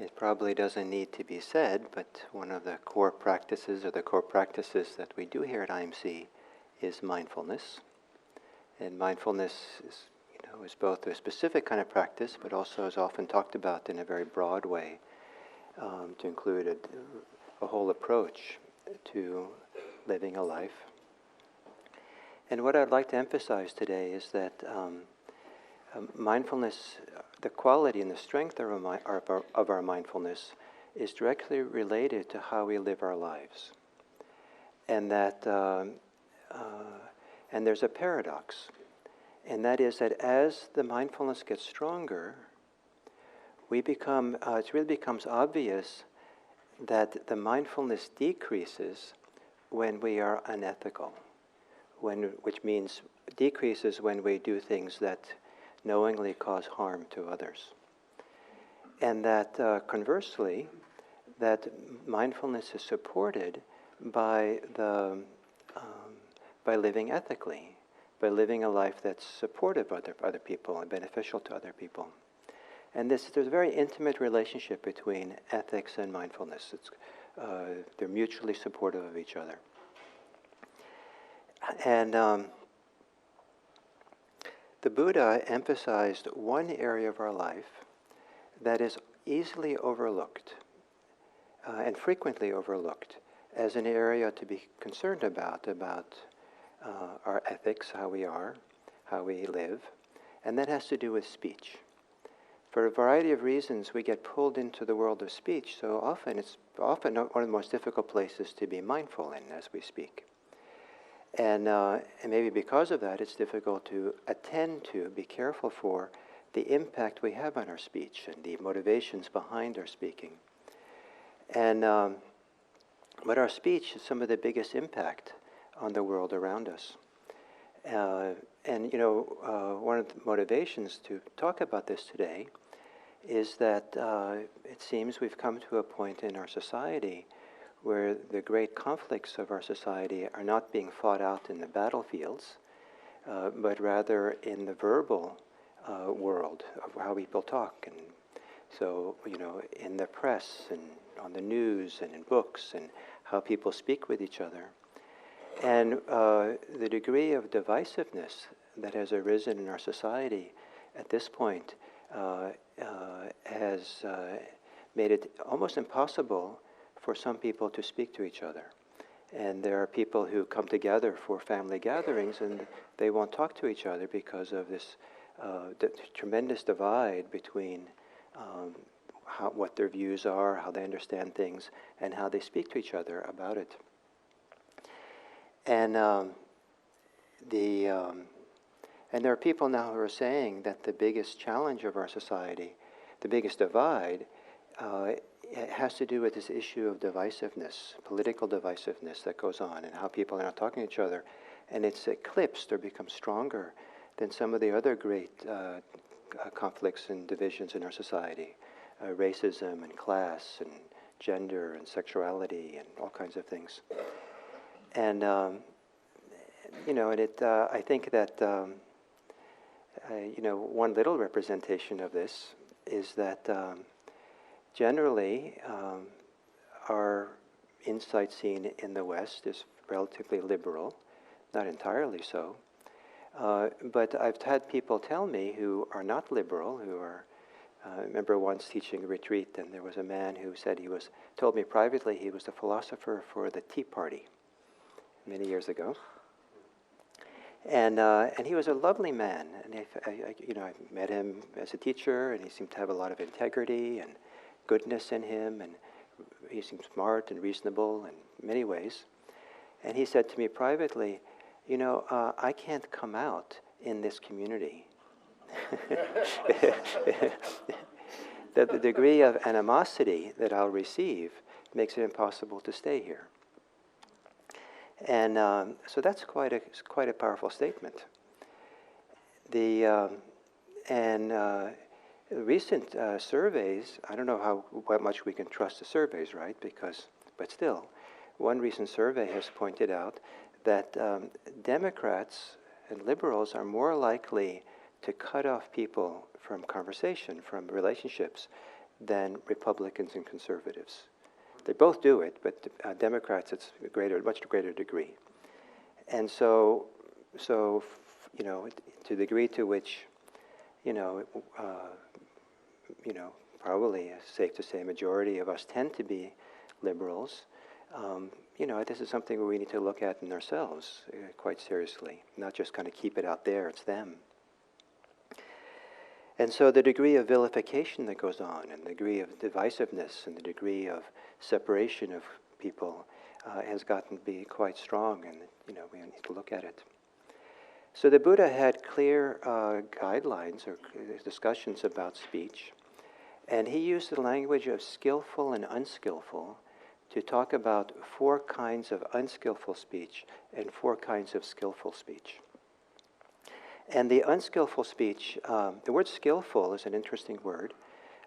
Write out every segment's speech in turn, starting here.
It probably doesn't need to be said, but one of the core practices that we do here at IMC is mindfulness. And mindfulness is both a specific kind of practice, but also is often talked about in a very broad way, to include a whole approach to living a life. And what I'd like to emphasize today is that mindfulness, the quality and the strength of our mindfulness is directly related to how we live our lives. And that, and there's a paradox, and that is that as the mindfulness gets stronger, it really becomes obvious that the mindfulness decreases when we are unethical, which means decreases when we do things that knowingly cause harm to others. And that conversely, that mindfulness is supported by living ethically, by living a life that's supportive of other people and beneficial to other people. And there's a very intimate relationship between ethics and mindfulness. They're mutually supportive of each other. And the Buddha emphasized one area of our life that is easily overlooked and frequently overlooked as an area to be concerned about our ethics, how we are, how we live, and that has to do with speech. For a variety of reasons, we get pulled into the world of speech, so often it's one of the most difficult places to be mindful in as we speak. And maybe because of that, it's difficult to attend to, be careful for the impact we have on our speech and the motivations behind our speaking. And but our speech is some of the biggest impact on the world around us. And one of the motivations to talk about this today is that it seems we've come to a point in our society where the great conflicts of our society are not being fought out in the battlefields, but rather in the verbal world of how people talk. And so, in the press and on the news and in books and how people speak with each other. And the degree of divisiveness that has arisen in our society at this point has made it almost impossible for some people to speak to each other. And there are people who come together for family gatherings and they won't talk to each other because of this tremendous divide between what their views are, how they understand things, and how they speak to each other about it. And there are people now who are saying that the biggest challenge of our society, the biggest divide, has to do with this issue of divisiveness, political divisiveness that goes on, and how people are not talking to each other. And it's eclipsed or becomes stronger than some of the other great conflicts and divisions in our society, racism and class and gender and sexuality and all kinds of things. And I think that one little representation of this is that generally our insight scene in the West is relatively liberal, not entirely so. But I've had people tell me who are not liberal, who are. I remember once teaching a retreat, and there was a man who said told me privately he was the philosopher for the Tea Party many years ago. And he was a lovely man, and I met him as a teacher, and he seemed to have a lot of integrity and goodness in him, and he seemed smart and reasonable in many ways. And he said to me privately, I can't come out in this community. That the degree of animosity that I'll receive makes it impossible to stay here. And so that's quite a powerful statement. Recent surveys, I don't know how much we can trust the surveys, right? But still, one recent survey has pointed out that Democrats and liberals are more likely to cut off people from conversation, from relationships, than Republicans and conservatives. They both do it, but Democrats, it's a much greater degree. And so to the degree to which, probably it's safe to say a majority of us tend to be liberals, this is something where we need to look at in ourselves quite seriously, not just kind of keep it out there, it's them. And so the degree of vilification that goes on, and the degree of divisiveness, and the degree of separation of people has gotten to be quite strong, and we need to look at it. So the Buddha had clear guidelines or discussions about speech, and he used the language of skillful and unskillful to talk about 4 kinds of unskillful speech and 4 kinds of skillful speech. And the unskillful speech, the word skillful is an interesting word.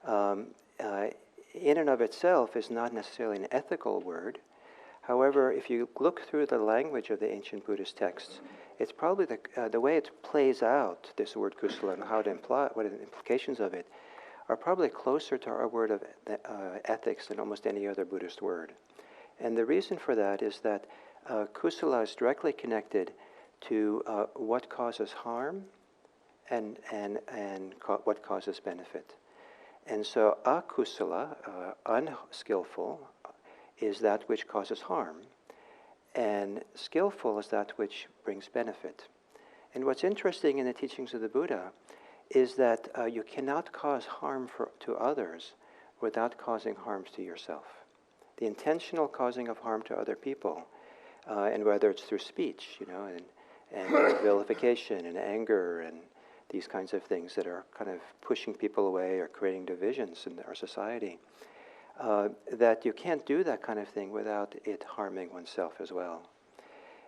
In and of itself is not necessarily an ethical word. However, if you look through the language of the ancient Buddhist texts, it's probably the way it plays out, this word kusala, and how to what are the implications of it, are probably closer to our word of ethics than almost any other Buddhist word. And the reason for that is that kusala is directly connected to what causes harm and what causes benefit. And so akusala, unskillful, is that which causes harm, and skillful is that which brings benefit. And what's interesting in the teachings of the Buddha is that you cannot cause harm to others without causing harms to yourself. The intentional causing of harm to other people, and whether it's through speech, and vilification and anger and these kinds of things that are kind of pushing people away or creating divisions in our society, that you can't do that kind of thing without it harming oneself as well.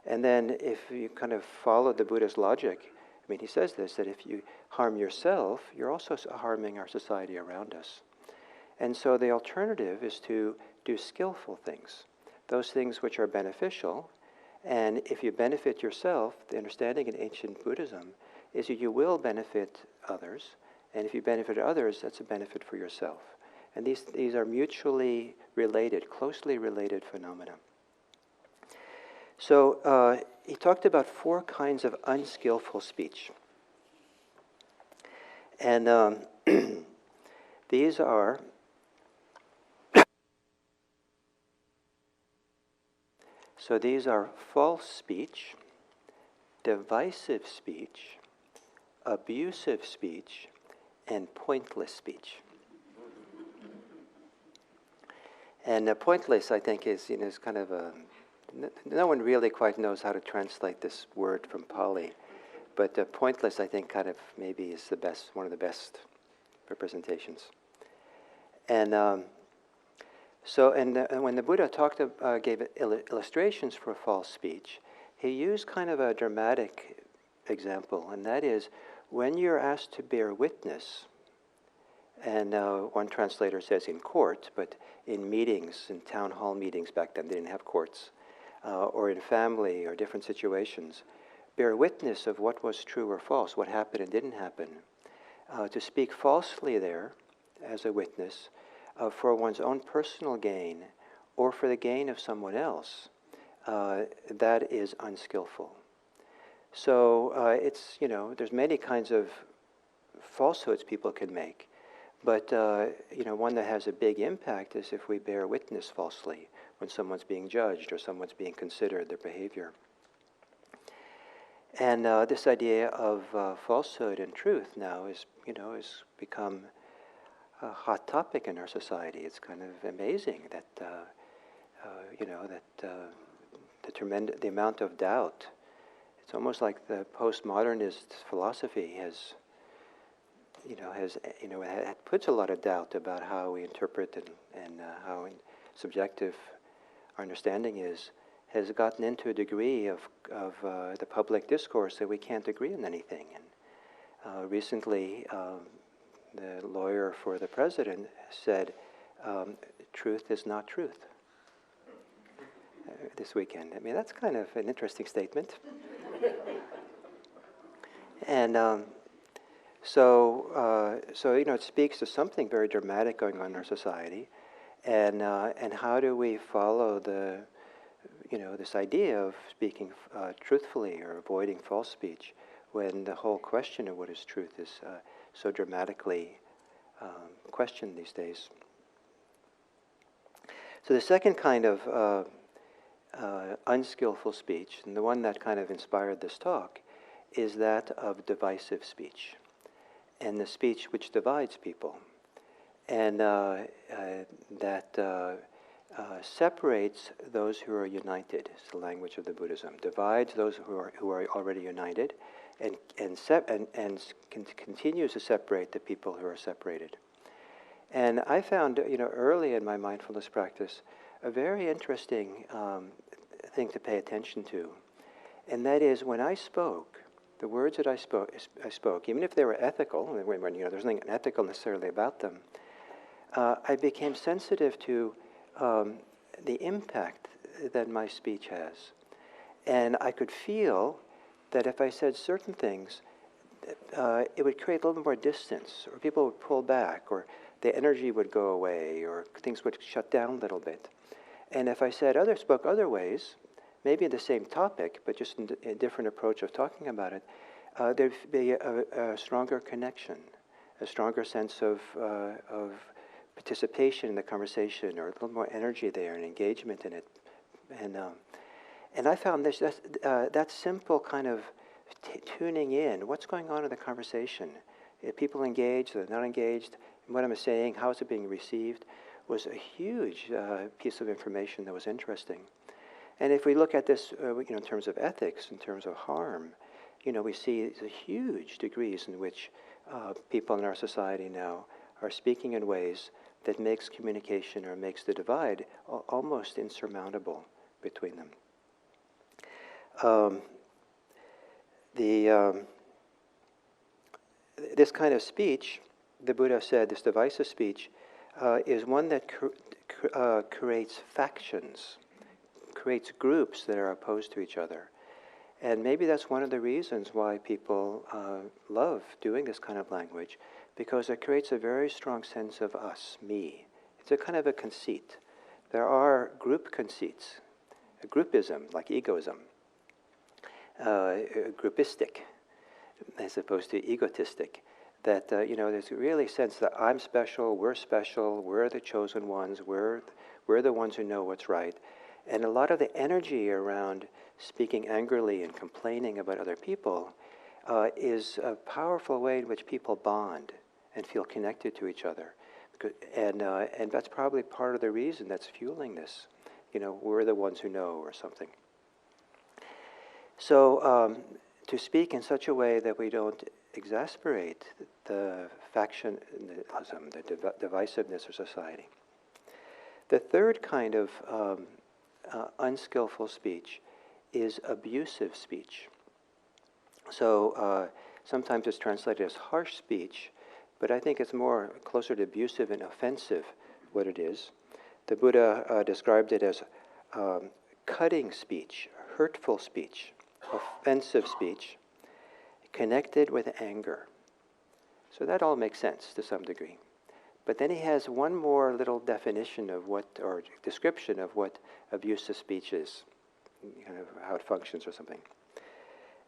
And then if you kind of follow the Buddha's logic, he says this, that if you harm yourself, you're also harming our society around us. And so the alternative is to do skillful things, those things which are beneficial. And if you benefit yourself, the understanding in ancient Buddhism is that you will benefit others. And if you benefit others, that's a benefit for yourself. And these are mutually related, closely related phenomena. So he talked about 4 kinds of unskillful speech. And these are false speech, divisive speech, abusive speech, and pointless speech. And pointless, I think, is kind of a... No one really quite knows how to translate this word from Pali. But pointless, I think, kind of maybe is one of the best representations. And when the Buddha gave illustrations for false speech, he used kind of a dramatic example, and that is when you're asked to bear witness, and one translator says in court, but in meetings, in town hall meetings back then, they didn't have courts, or in family or different situations, bear witness of what was true or false, what happened and didn't happen. To speak falsely there as a witness for one's own personal gain or for the gain of someone else, that is unskillful. So there's many kinds of falsehoods people can make, but one that has a big impact is if we bear witness falsely when someone's being judged or someone's being considered their behavior. And this idea of falsehood and truth now is become a hot topic in our society. It's kind of amazing that the amount of doubt. It's almost like the postmodernist philosophy puts a lot of doubt about how we interpret and how subjective our understanding is, has gotten into a degree of the public discourse that we can't agree on anything. And recently, the lawyer for the president said, truth is not truth. This weekend. That's kind of an interesting statement. And So it speaks to something very dramatic going on in our society, and how do we follow this idea of speaking truthfully or avoiding false speech when the whole question of what is truth is so dramatically questioned these days. So the second kind of unskillful speech, and the one that kind of inspired this talk, is that of divisive speech, and the speech which divides people, and that separates those who are united. It's the language of the Buddhism. Divides those who are already united, and continues to separate the people who are separated. And I found, early in my mindfulness practice, a very interesting thing to pay attention to, and that is when I spoke, the words that I spoke, even if they were ethical, when there's nothing ethical necessarily about them, I became sensitive to the impact that my speech has. And I could feel that if I said certain things, it would create a little more distance, or people would pull back, or the energy would go away, or things would shut down a little bit. And if I spoke other ways, maybe the same topic, but just in a different approach of talking about it, there'd be a stronger connection, a stronger sense of participation in the conversation, or a little more energy there and engagement in it. And I found that simple kind of tuning in, what's going on in the conversation, if people engaged, they're not engaged, what I'm saying, how is it being received, was a huge piece of information that was interesting. And if we look at this in terms of ethics, in terms of harm, we see the huge degrees in which people in our society now are speaking in ways that makes communication or makes the divide almost insurmountable between them. This kind of speech, the Buddha said, this divisive speech, is one that creates factions, creates groups that are opposed to each other. And maybe that's one of the reasons why people love doing this kind of language, because it creates a very strong sense of us, me. It's a kind of a conceit. There are group conceits, a groupism, like egoism, groupistic, as opposed to egotistic. That, there's really a sense that I'm special, we're the chosen ones, we're the ones who know what's right. And a lot of the energy around speaking angrily and complaining about other people is a powerful way in which people bond and feel connected to each other. And that's probably part of the reason that's fueling this. We're the ones who know, or something. So to speak in such a way that we don't exasperate the faction, the divisiveness of society. The third kind of unskillful speech is abusive speech. So sometimes it's translated as harsh speech, but I think it's more closer to abusive and offensive what it is. The Buddha described it as cutting speech, hurtful speech, offensive speech, connected with anger. So that all makes sense to some degree. But then he has one more little definition of or description of what abusive speech is, kind of how it functions or something.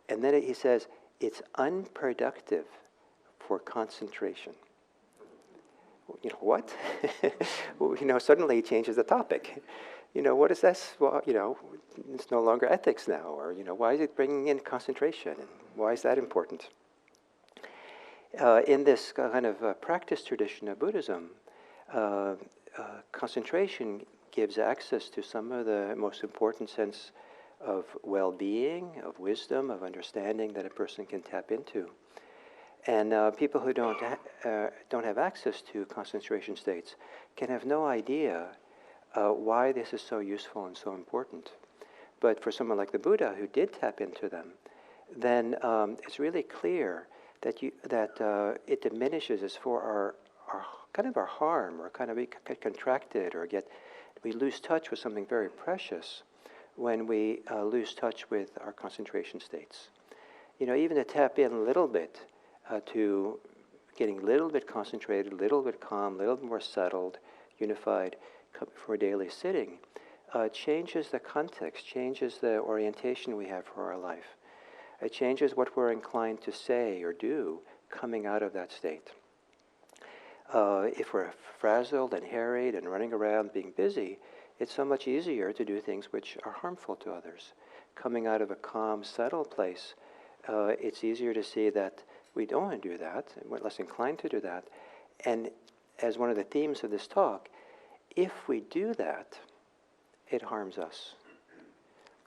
And then he says, it's unproductive for concentration. What? Suddenly he changes the topic. What is this? Well, it's no longer ethics now, or, why is it bringing in concentration? And why is that important? In this kind of practice tradition of Buddhism, concentration gives access to some of the most important sense of well-being, of wisdom, of understanding that a person can tap into. And people who don't have access to concentration states can have no idea why this is so useful and so important. But for someone like the Buddha who did tap into them, then it's really clear that it diminishes as for our harm, or kind of we get contracted, or we lose touch with something very precious when we lose touch with our concentration states. Even to tap in a little bit to getting a little bit concentrated, a little bit calm, a little bit more settled, unified for daily sitting, changes the context, changes the orientation we have for our life. It changes what we're inclined to say or do coming out of that state. If we're frazzled and harried and running around being busy, it's so much easier to do things which are harmful to others. Coming out of a calm, settled place, it's easier to see that we don't want to do that, and we're less inclined to do that. And as one of the themes of this talk, if we do that, it harms us.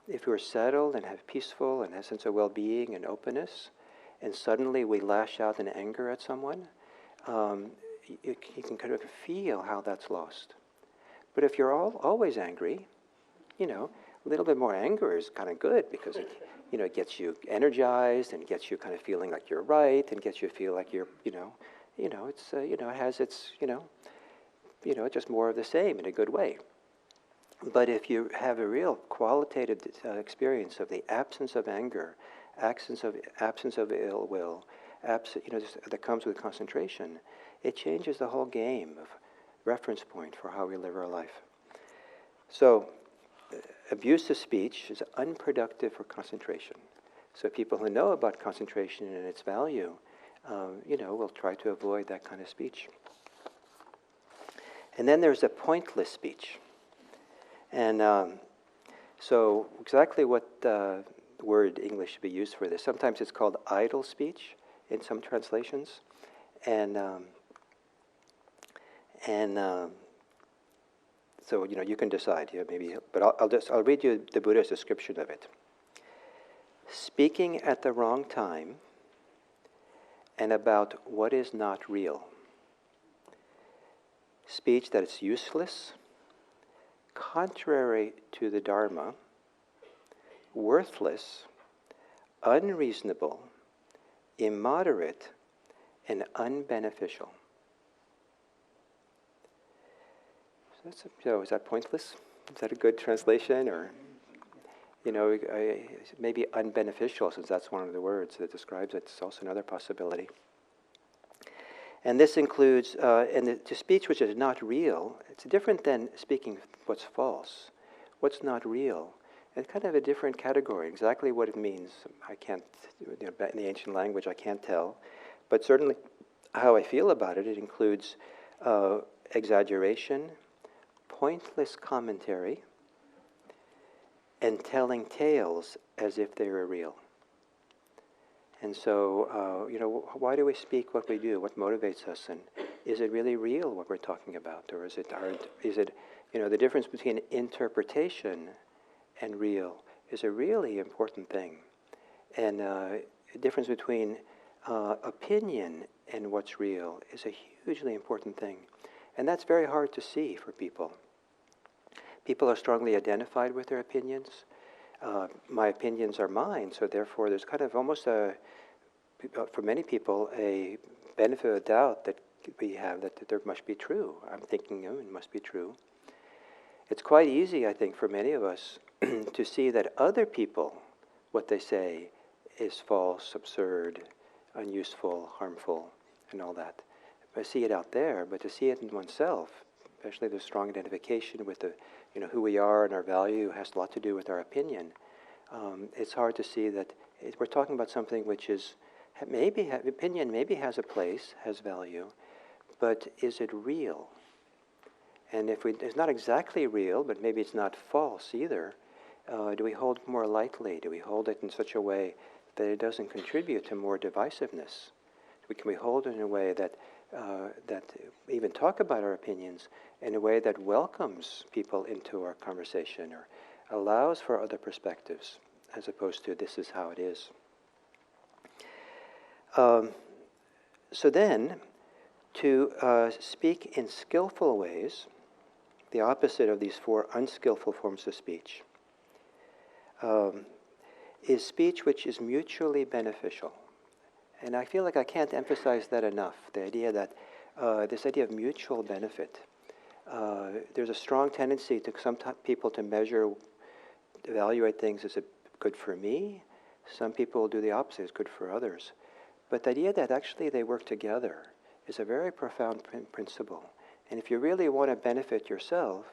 If we're settled and have peaceful and have a sense of well-being and openness, and suddenly we lash out in anger at someone, you can kind of feel how that's lost. But if you're always angry, a little bit more anger is kind of good because it gets you energized and gets you kind of feeling like you're right and gets you feel like you're, it has its, just more of the same in a good way. But if you have a real qualitative experience of the absence of anger, absence of ill will, that comes with concentration, it changes the whole game of reference point for how we live our life. So, abusive speech is unproductive for concentration. So people who know about concentration and its value, will try to avoid that kind of speech. And then there's a pointless speech. And so exactly what word English should be used for this. Sometimes it's called idle speech in some translations. So you can decide, maybe. But I'll read you the Buddha's description of it. Speaking at the wrong time and about what is not real. Speech that is useless, contrary to the Dharma, worthless, unreasonable, immoderate, and unbeneficial. So is that pointless? Is that a good translation? Or, maybe unbeneficial, since that's one of the words that describes it. It's also another possibility. And this includes, the speech which is not real, it's different than speaking what's false. What's not real? It's kind of a different category. Exactly what it means, I can't, in the ancient language, I can't tell. But certainly how I feel about it, it includes exaggeration, pointless commentary, and telling tales as if they were real. And so, why do we speak what we do? What motivates us? And is it really real what we're talking about? Or is it, the difference between interpretation and real is a really important thing. And the difference between opinion and what's real is a hugely important thing. And that's very hard to see for people. People are strongly identified with their opinions. My opinions are mine, so therefore there's kind of almost for many people, a benefit of doubt that we have that there must be true. I'm thinking it must be true. It's quite easy, I think, for many of us to see that other people, what they say is false, absurd, unuseful, harmful, and all that. I see it out there, but to see it in oneself, especially the strong identification with the, who we are and our value has a lot to do with our opinion. It's hard to see that we're talking about something which is opinion maybe has a place, has value, but is it real? And if it's not exactly real, but maybe it's not false either, do we hold it more lightly? Do we hold it in such a way that it doesn't contribute to more divisiveness? Can we hold it in a way that even talk about our opinions in a way that welcomes people into our conversation or allows for other perspectives, as opposed to this is how it is. So then, to speak in skillful ways, the opposite of these four unskillful forms of speech, is speech which is mutually beneficial. And I feel like I can't emphasize that enough, the idea that this idea of mutual benefit. There's a strong tendency to some people to measure, evaluate things as good for me. Some people do the opposite, it's good for others. But the idea that actually they work together is a very profound principle. And if you really want to benefit yourself,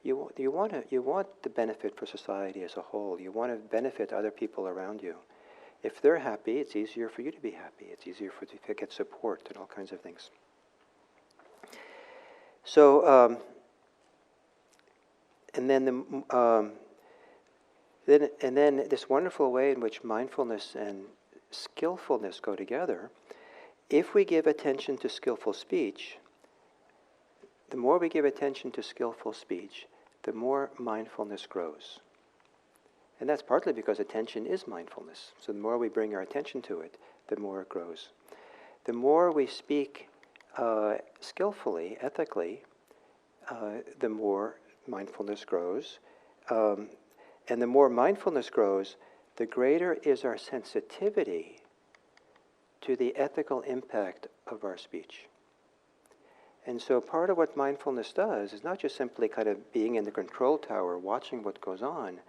you want the benefit for society as a whole. You want to benefit other people around you. If they're happy, it's easier for you to be happy. It's easier for you to get support and all kinds of things. So, and then this wonderful way in which mindfulness and skillfulness go together. If we give attention to skillful speech, the more we give attention to skillful speech, the more mindfulness grows. And that's partly because attention is mindfulness. So the more we bring our attention to it, the more it grows. The more we speak skillfully, ethically, the more mindfulness grows. And the more mindfulness grows, the greater is our sensitivity to the ethical impact of our speech. And so part of what mindfulness does is not just simply kind of being in the control tower, watching what goes on.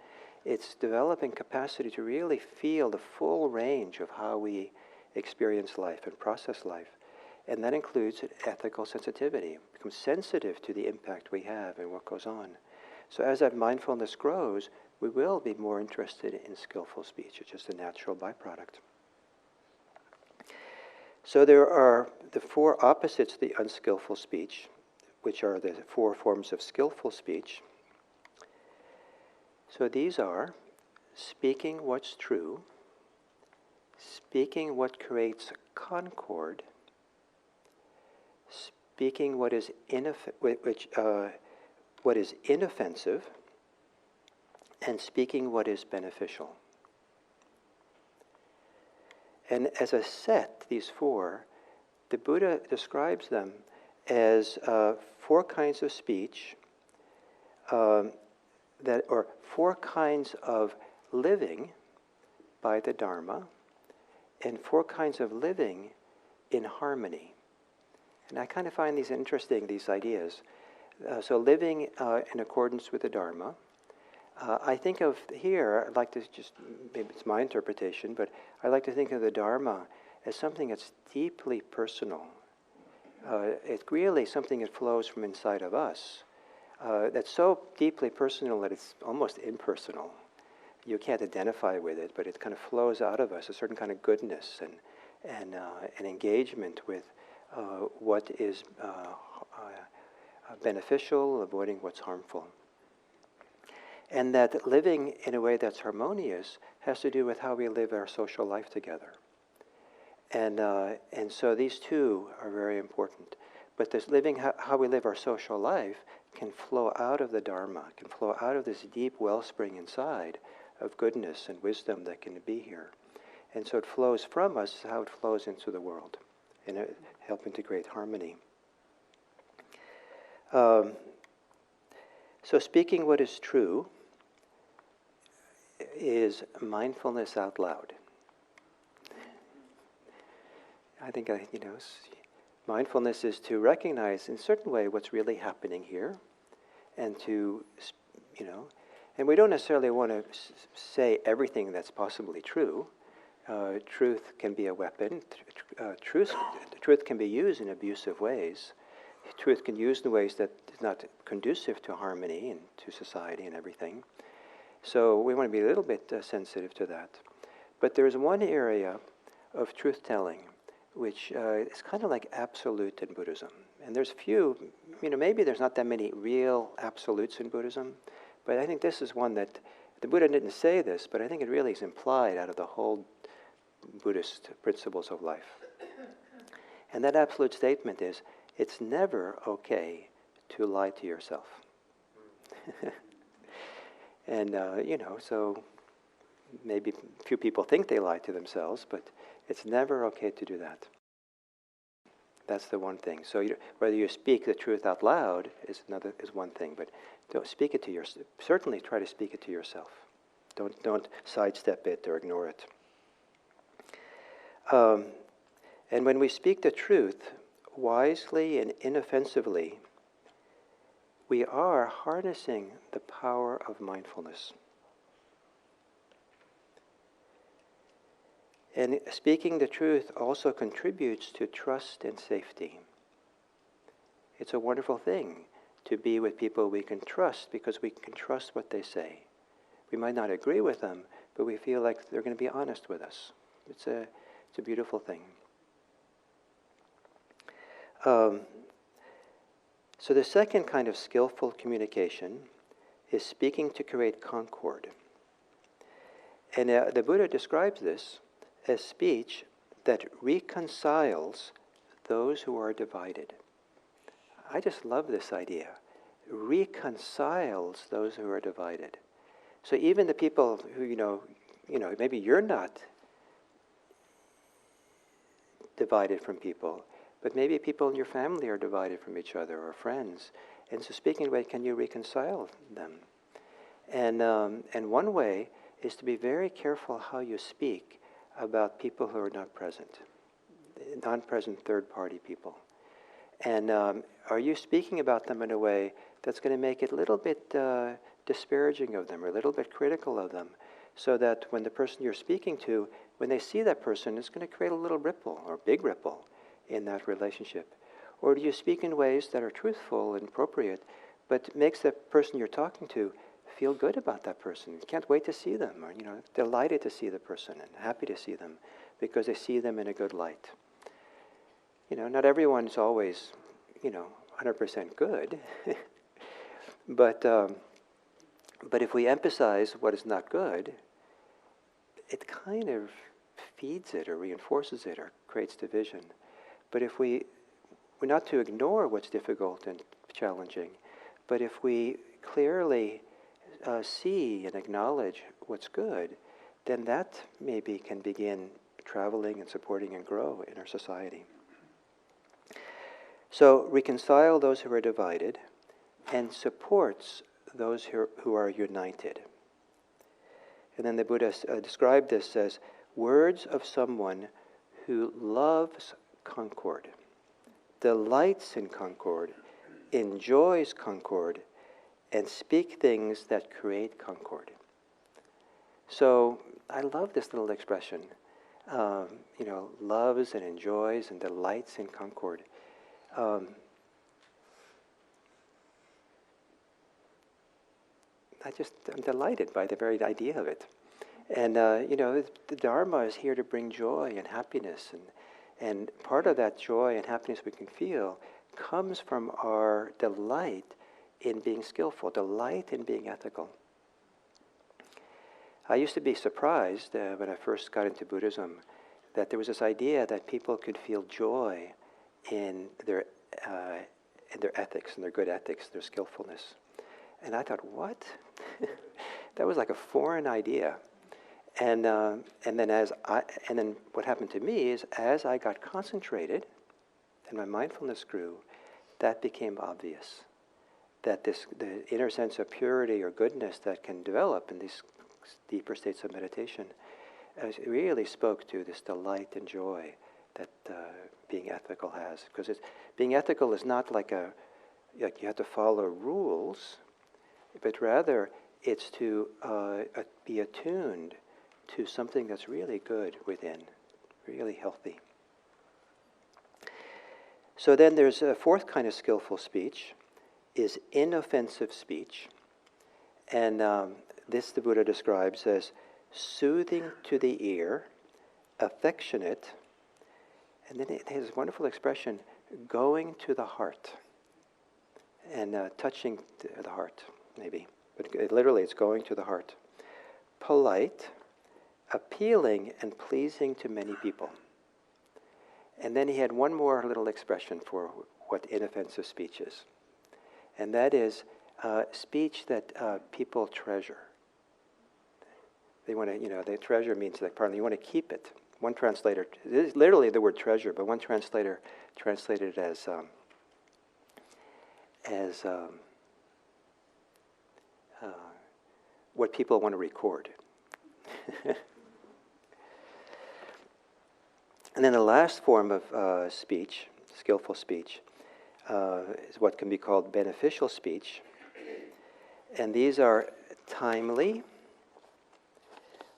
It's developing capacity to really feel the full range of how we experience life and process life. And that includes ethical sensitivity. Become sensitive to the impact we have and what goes on. So as that mindfulness grows, we will be more interested in skillful speech. It's just a natural byproduct. So there are the four opposites to the unskillful speech, which are the four forms of skillful speech. So these are speaking what's true, speaking what creates concord, speaking what is inoffensive, and speaking what is beneficial. And as a set, these four, the Buddha describes them as four kinds of speech, or four kinds of living by the Dharma, and four kinds of living in harmony. And I kind of find these interesting, these ideas. So living in accordance with the Dharma. I think of here, I'd like to just, maybe it's my interpretation, but I like to think of the Dharma as something that's deeply personal. It's really something that flows from inside of us. That's so deeply personal that it's almost impersonal. You can't identify with it, but it kind of flows out of us, a certain kind of goodness and an engagement with what is beneficial, avoiding what's harmful. And that living in a way that's harmonious has to do with how we live our social life together. And so these two are very important. But this living, how we live our social life can flow out of the Dharma, can flow out of this deep wellspring inside of goodness and wisdom that can be here. And so it flows from us how it flows into the world, and helping to create harmony. So speaking what is true is mindfulness out loud. I think, mindfulness is to recognize in a certain way what's really happening here, and to, and we don't necessarily want to say everything that's possibly true. Truth can be a weapon. Truth can be used in abusive ways. Truth can be used in ways that is not conducive to harmony and to society and everything. So we want to be a little bit sensitive to that. But there's one area of truth-telling which is kind of like absolute in Buddhism. And there's few, maybe there's not that many real absolutes in Buddhism, but I think this is one that, the Buddha didn't say this, but I think it really is implied out of the whole Buddhist principles of life. And that absolute statement is, it's never okay to lie to yourself. And, so maybe few people think they lie to themselves, but it's never okay to do that. That's the one thing. So whether you speak the truth out loud is one thing, but don't speak it to yourself. Certainly try to speak it to yourself. Don't sidestep it or ignore it. And when we speak the truth wisely and inoffensively, we are harnessing the power of mindfulness. And speaking the truth also contributes to trust and safety. It's a wonderful thing to be with people we can trust, because we can trust what they say. We might not agree with them, but we feel like they're going to be honest with us. It's a beautiful thing. So the second kind of skillful communication is speaking to create concord. And the Buddha describes this as speech that reconciles those who are divided. I just love this idea. Reconciles those who are divided. So even the people who, maybe you're not divided from people, but maybe people in your family are divided from each other, or friends. And so speaking of it, can you reconcile them? And one way is to be very careful how you speak about people who are not present, non-present third-party people. And are you speaking about them in a way that's going to make it a little bit disparaging of them, or a little bit critical of them, so that when the person you're speaking to, when they see that person, it's going to create a little ripple, or big ripple, in that relationship? Or do you speak in ways that are truthful and appropriate, but makes the person you're talking to feel good about that person? You can't wait to see them, or delighted to see the person and happy to see them because they see them in a good light. Not everyone's always, 100% good, but if we emphasize what is not good, it kind of feeds it or reinforces it or creates division. But if we're not to ignore what's difficult and challenging, but if we clearly see and acknowledge what's good, then that maybe can begin traveling and supporting and grow in our society. So reconcile those who are divided and supports those who are united. And then the Buddha described this as words of someone who loves concord, delights in concord, enjoys concord, and speak things that create concord. So I love this little expression, loves and enjoys and delights in concord. I'm delighted by the very idea of it. And, the Dharma is here to bring joy and happiness. And part of that joy and happiness we can feel comes from our delight in being skillful, delight in being ethical. I used to be surprised when I first got into Buddhism that there was this idea that people could feel joy in their ethics, and their good ethics, their skillfulness. And I thought, what? That was like a foreign idea. And then what happened to me is, as I got concentrated and my mindfulness grew, that became obvious. That the inner sense of purity or goodness that can develop in these deeper states of meditation really spoke to this delight and joy that being ethical has. Because being ethical is not like you have to follow rules, but rather it's to be attuned to something that's really good within, really healthy. So then there's a fourth kind of skillful speech, is inoffensive speech. And this the Buddha describes as soothing to the ear, affectionate, and then it has a wonderful expression, going to the heart, and touching the heart, maybe. But literally it's going to the heart. Polite, appealing, and pleasing to many people. And then he had one more little expression for what inoffensive speech is. And that is speech that people treasure. They want to, they treasure means that partly you want to keep it. One translator, it is literally the word treasure, but one translator translated it as what people want to record. And then the last form of speech, skillful speech, is what can be called beneficial speech. And these are timely,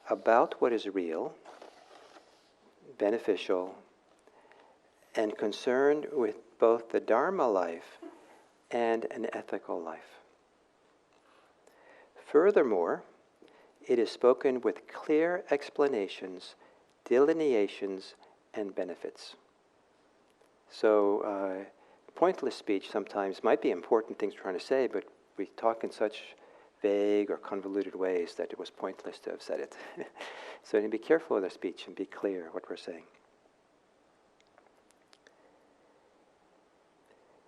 about what is real, beneficial, and concerned with both the Dharma life and an ethical life. Furthermore, it is spoken with clear explanations, delineations, and benefits. So, pointless speech sometimes might be important things we're trying to say, but we talk in such vague or convoluted ways that it was pointless to have said it. So we need to be careful with our speech and be clear what we're saying.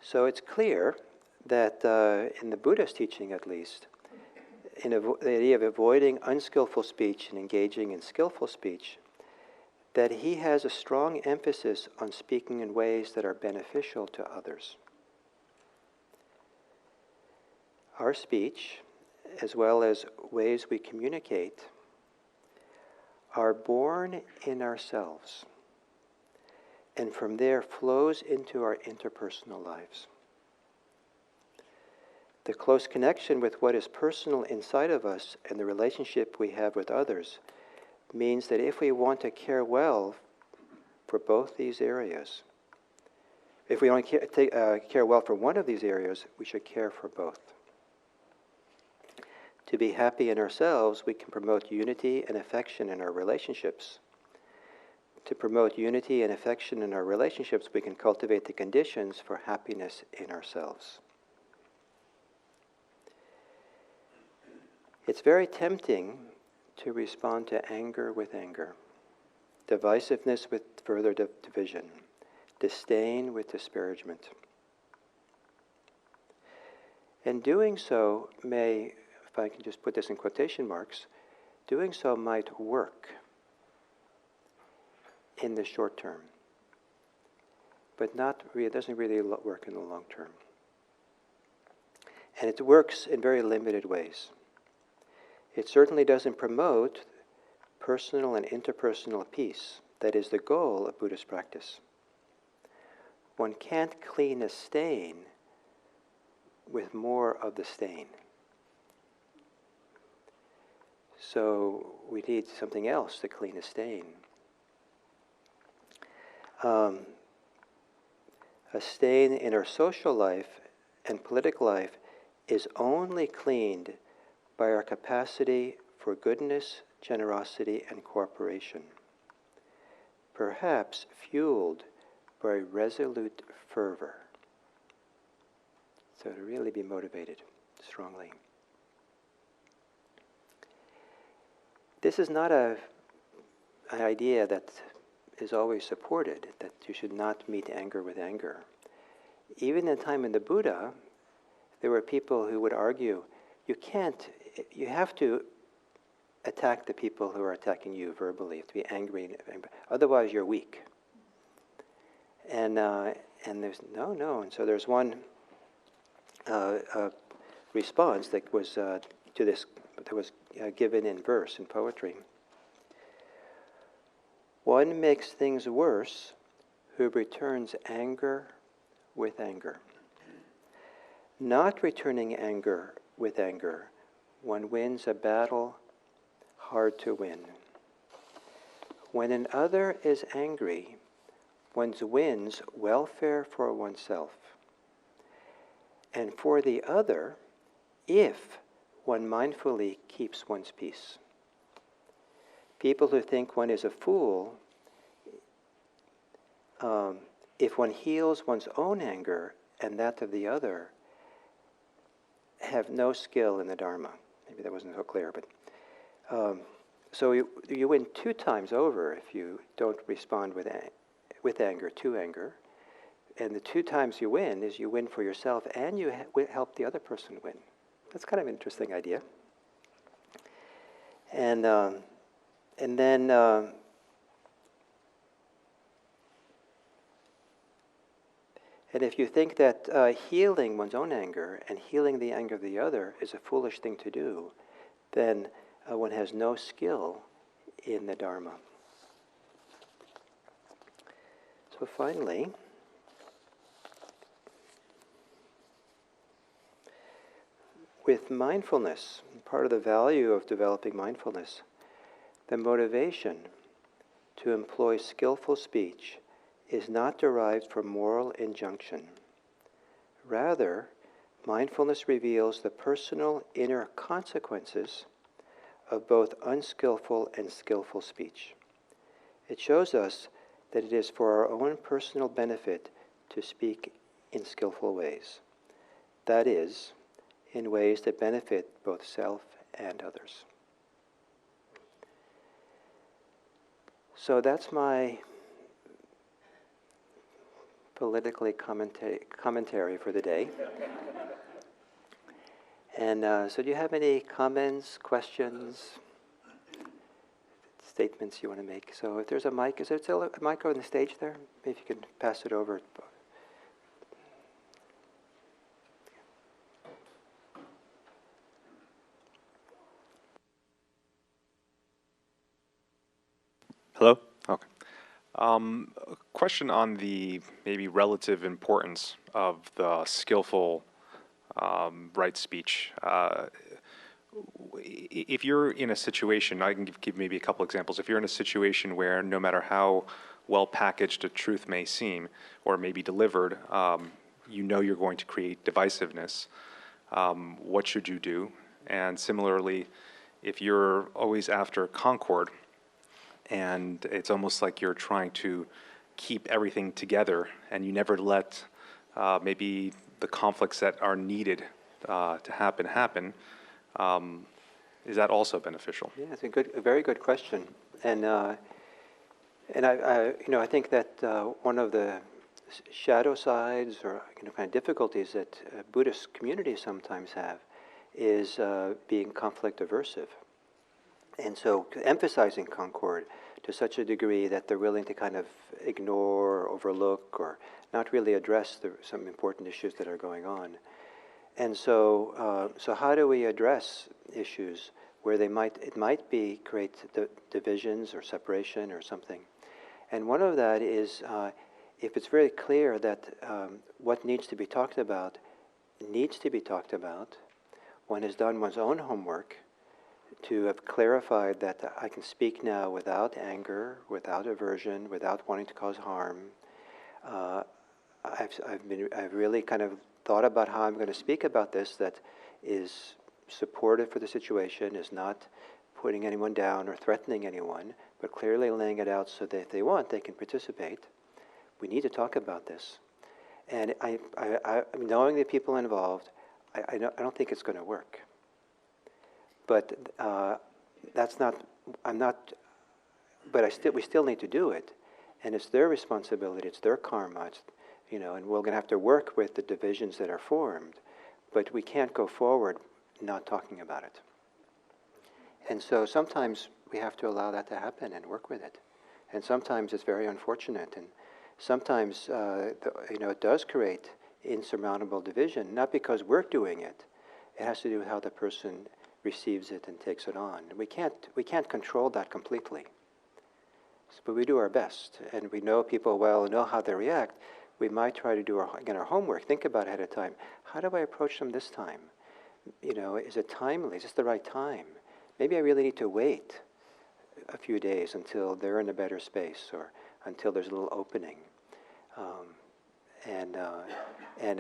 So it's clear that in the Buddha's teaching at least, the idea of avoiding unskillful speech and engaging in skillful speech, that he has a strong emphasis on speaking in ways that are beneficial to others. Our speech, as well as ways we communicate, are born in ourselves, and from there flows into our interpersonal lives. The close connection with what is personal inside of us and the relationship we have with others means that if we want to care well for both these areas, if we only care well for one of these areas, we should care for both. To be happy in ourselves, we can promote unity and affection in our relationships. To promote unity and affection in our relationships, we can cultivate the conditions for happiness in ourselves. It's very tempting to respond to anger with anger, divisiveness with further division, disdain with disparagement. And doing so may, if I can just put this in quotation marks, doing so might work in the short term, but it doesn't really work in the long term. And it works in very limited ways. It certainly doesn't promote personal and interpersonal peace. That is the goal of Buddhist practice. One can't clean a stain with more of the stain. So we need something else to clean a stain. A stain in our social life and political life is only cleaned by our capacity for goodness, generosity, and cooperation, perhaps fueled by resolute fervor. So to really be motivated strongly. This is not an idea that is always supported, that you should not meet anger with anger. Even in the time in the Buddha, there were people who would argue, you have to attack the people who are attacking you verbally. You have to be angry, otherwise you're weak. And there's no. And so there's one response that was to this, that was given in verse, in poetry. One makes things worse who returns anger with anger. Not returning anger with anger, one wins a battle hard to win. When another is angry, one wins welfare for oneself, and for the other, if one mindfully keeps one's peace. People who think one is a fool, if one heals one's own anger and that of the other, have no skill in the Dharma. Maybe that wasn't so clear, but so you win 2 times over if you don't respond with anger to anger, and the 2 times you win is you win for yourself and you help the other person win. That's kind of an interesting idea. And then if you think that healing one's own anger and healing the anger of the other is a foolish thing to do, then one has no skill in the Dharma. So finally, with mindfulness, part of the value of developing mindfulness, the motivation to employ skillful speech is not derived from moral injunction. Rather, mindfulness reveals the personal inner consequences of both unskillful and skillful speech. It shows us that it is for our own personal benefit to speak in skillful ways. That is, in ways that benefit both self and others. So that's my politically commentary for the day. And so do you have any comments, questions, statements you want to make? So if there's a mic, is there still a mic on the stage there? Maybe you can pass it over. Hello? Okay. A question on the maybe relative importance of the skillful right speech. If you're in a situation, I can give maybe a couple examples. If you're in a situation where no matter how well packaged a truth may seem or may be delivered, you know you're going to create divisiveness, what should you do? And similarly, if you're always after Concord, and it's almost like you're trying to keep everything together, and you never let maybe the conflicts that are needed to happen. Is that also beneficial? Yeah, it's a very good question, and I think that one of the shadow sides or kind of difficulties that Buddhist communities sometimes have is being conflict aversive. And so emphasizing Concord to such a degree that they're willing to kind of ignore or overlook or not really address some important issues that are going on. And so how do we address issues where it might create divisions or separation or something? And one of that is if it's very clear that what needs to be talked about, one has done one's own homework to have clarified that I can speak now without anger, without aversion, without wanting to cause harm. I've really kind of thought about how I'm going to speak about this that is supportive for the situation, is not putting anyone down or threatening anyone, but clearly laying it out so that if they want, they can participate. We need to talk about this. And I knowing the people involved, I don't think it's going to work. But we still need to do it, and it's their responsibility, it's their karma, and we're going to have to work with the divisions that are formed, but we can't go forward not talking about it. And so sometimes we have to allow that to happen and work with it, and sometimes it's very unfortunate, and sometimes it does create insurmountable division, not because we're doing it. It has to do with how the person receives it and takes it on. We can't control that completely. But we do our best, and we know people well, know how they react. We might try to do our homework, think about it ahead of time. How do I approach them this time? Is it timely? Is this the right time? Maybe I really need to wait a few days until they're in a better space or until there's a little opening. And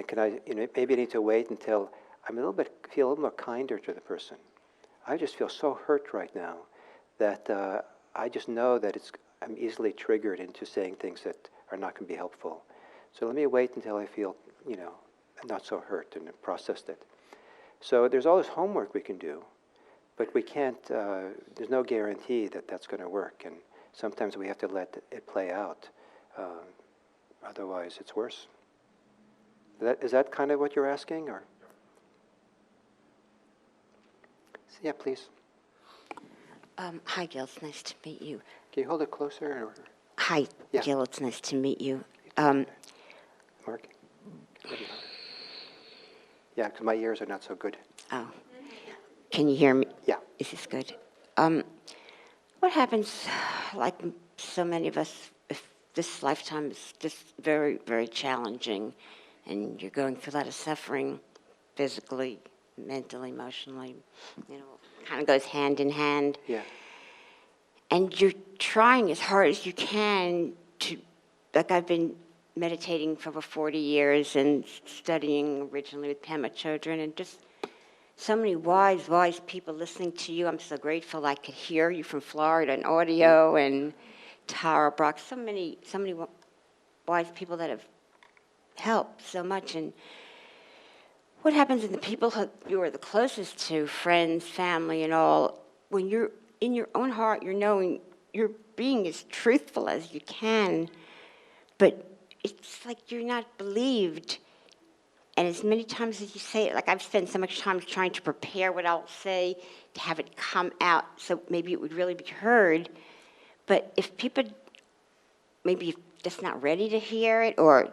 can I, maybe I need to wait until feel a little more kinder to the person. I just feel so hurt right now that I just know that I'm easily triggered into saying things that are not going to be helpful. So let me wait until I feel, not so hurt and processed it. So there's all this homework we can do, but we can't, there's no guarantee that that's going to work. And sometimes we have to let it play out. Otherwise, it's worse. Is that kind of what you're asking, or? Yeah, please. Hi, Gil. It's nice to meet you. Can you hold it closer? Or? Hi, Yeah. Gil. It's nice to meet you. Mark? Yeah, because my ears are not so good. Oh. Can you hear me? Yeah. Is this good? What happens, like so many of us, if this lifetime is just very, very challenging, and you're going through a lot of suffering, physically, mentally, emotionally, kind of goes hand in hand. Yeah. and you're trying as hard as you can to, like I've been meditating for over 40 years and studying originally with Pema Chodron, and just so many wise people listening to you. I'm so grateful I could hear you from Florida and audio, and Tara Brock, so many wise people that have helped so much. And what happens in the people who you are the closest to, friends, family, and all, when you're in your own heart, you're knowing you're being as truthful as you can, but it's like you're not believed. And as many times as you say it, like I've spent so much time trying to prepare what I'll say, to have it come out so maybe it would really be heard. But if people maybe just not ready to hear it, or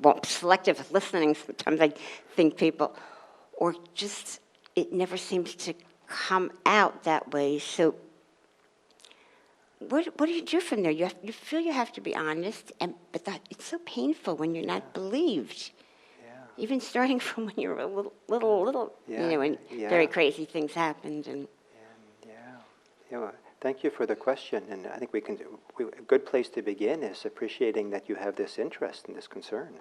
won't selective listening, sometimes I think people, or just it never seems to come out that way. So what do you do from there? You feel you have to be honest, but it's so painful when you're not believed. Yeah. Even starting from when you were a little, when very crazy things happened. And thank you for the question. And I think a good place to begin is appreciating that you have this interest and this concern.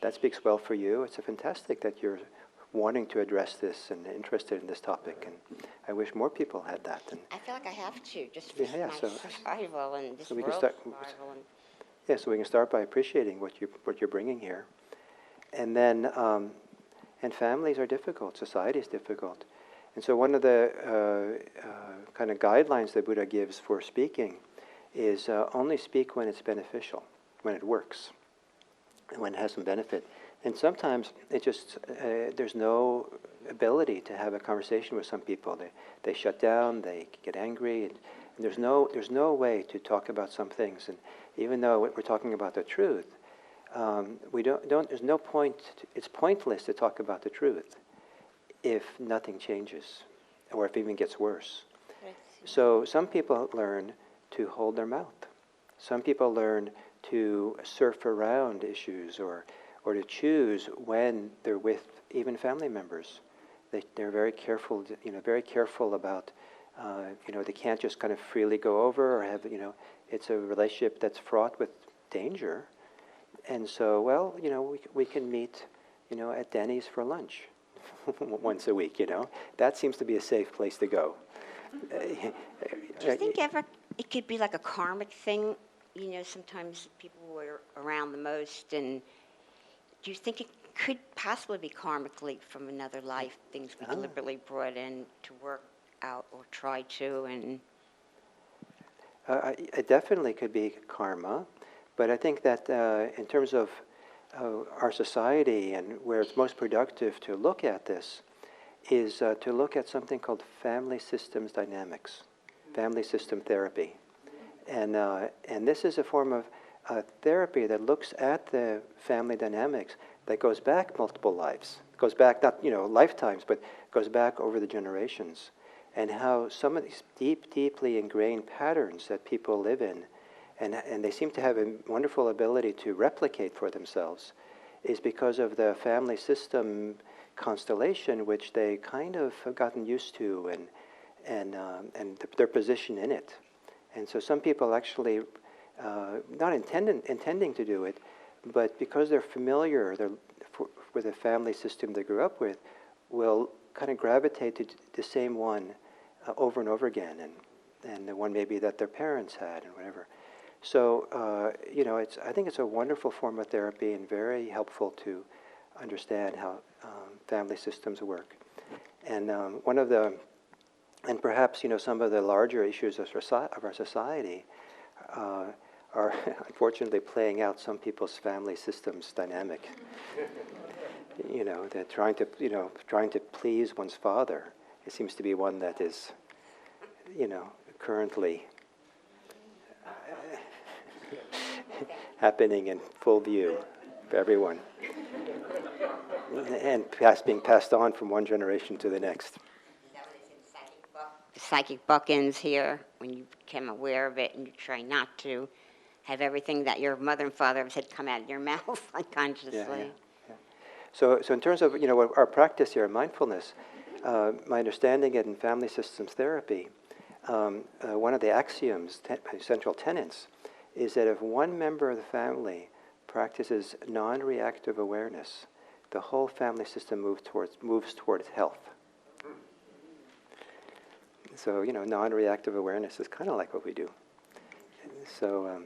That speaks well for you. It's fantastic that you're wanting to address this and interested in this topic, and I wish more people had that. And I feel like I have to, just for my survival and this world's survival. So we can start by appreciating what you're bringing here, and then and families are difficult, society is difficult, and so one of the kind of guidelines that Buddha gives for speaking is only speak when it's beneficial, when it works, and when it has some benefit. And sometimes it just there's no ability to have a conversation with some people. They shut down, they get angry, and there's no way to talk about some things. And even though we're talking about the truth, there's no point. It's pointless to talk about the truth if nothing changes, or if it even gets worse. So some people learn to hold their mouth. Some people learn to surf around issues, or to choose when they're with even family members. They're very careful, very careful about, they can't just kind of freely go over or have, it's a relationship that's fraught with danger. And so, we can meet, at Denny's for lunch once a week, That seems to be a safe place to go. Do you think ever it could be like a karmic thing? Sometimes people were around the most, and do you think it could possibly be karmically from another life, things we deliberately brought in to work out or try to? And it definitely could be karma, but I think that in terms of our society and where it's most productive to look at this is to look at something called family systems dynamics, family system therapy. And this is a form of therapy that looks at the family dynamics that goes back multiple lives. It goes back, not lifetimes, but goes back over the generations. And how some of these deeply ingrained patterns that people live in, and they seem to have a wonderful ability to replicate for themselves, is because of the family system constellation, which they kind of have gotten used to, and their position in it. And so some people actually, not intending to do it, but because they're familiar with the family system they grew up with, will kind of gravitate to the same one over and over again, and the one maybe that their parents had and whatever. So, I think it's a wonderful form of therapy and very helpful to understand how family systems work. And and perhaps some of the larger issues of our society are unfortunately playing out some people's family systems dynamic. They're trying to please one's father. It seems to be one that is, currently happening in full view for everyone, and being passed on from one generation to the next. The psychic bookends here, when you become aware of it and you try not to have everything that your mother and father have said come out of your mouth unconsciously. Yeah. So in terms of our practice here, mindfulness, my understanding it in family systems therapy, one of the axioms, central tenets, is that if one member of the family practices non-reactive awareness, the whole family system moves towards health. So, non-reactive awareness is kind of like what we do. So,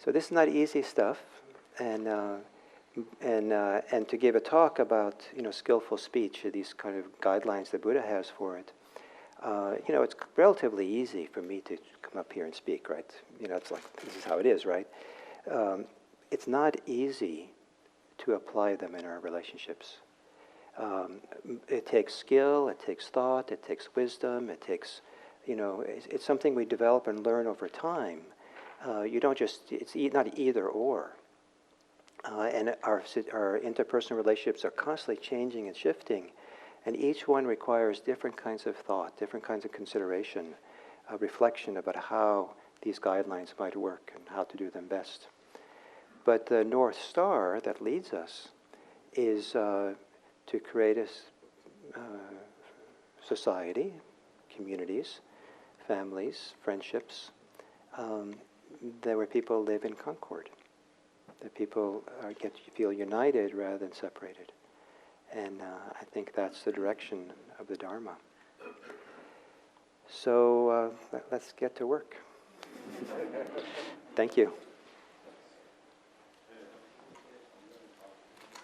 so this is not easy stuff, and to give a talk about skillful speech, these kind of guidelines the Buddha has for it. It's relatively easy for me to come up here and speak, right? It's like this is how it is, right? It's not easy to apply them in our relationships. It takes skill, it takes thought, it takes wisdom, it takes, it's something we develop and learn over time. You don't just, it's not either or. And our interpersonal relationships are constantly changing and shifting, and each one requires different kinds of thought, different kinds of consideration, reflection about how these guidelines might work and how to do them best. But the North Star that leads us is to create a society, communities, families, friendships, where people live in concord, that people get to feel united rather than separated. And I think that's the direction of the Dharma. So let's get to work. Thank you.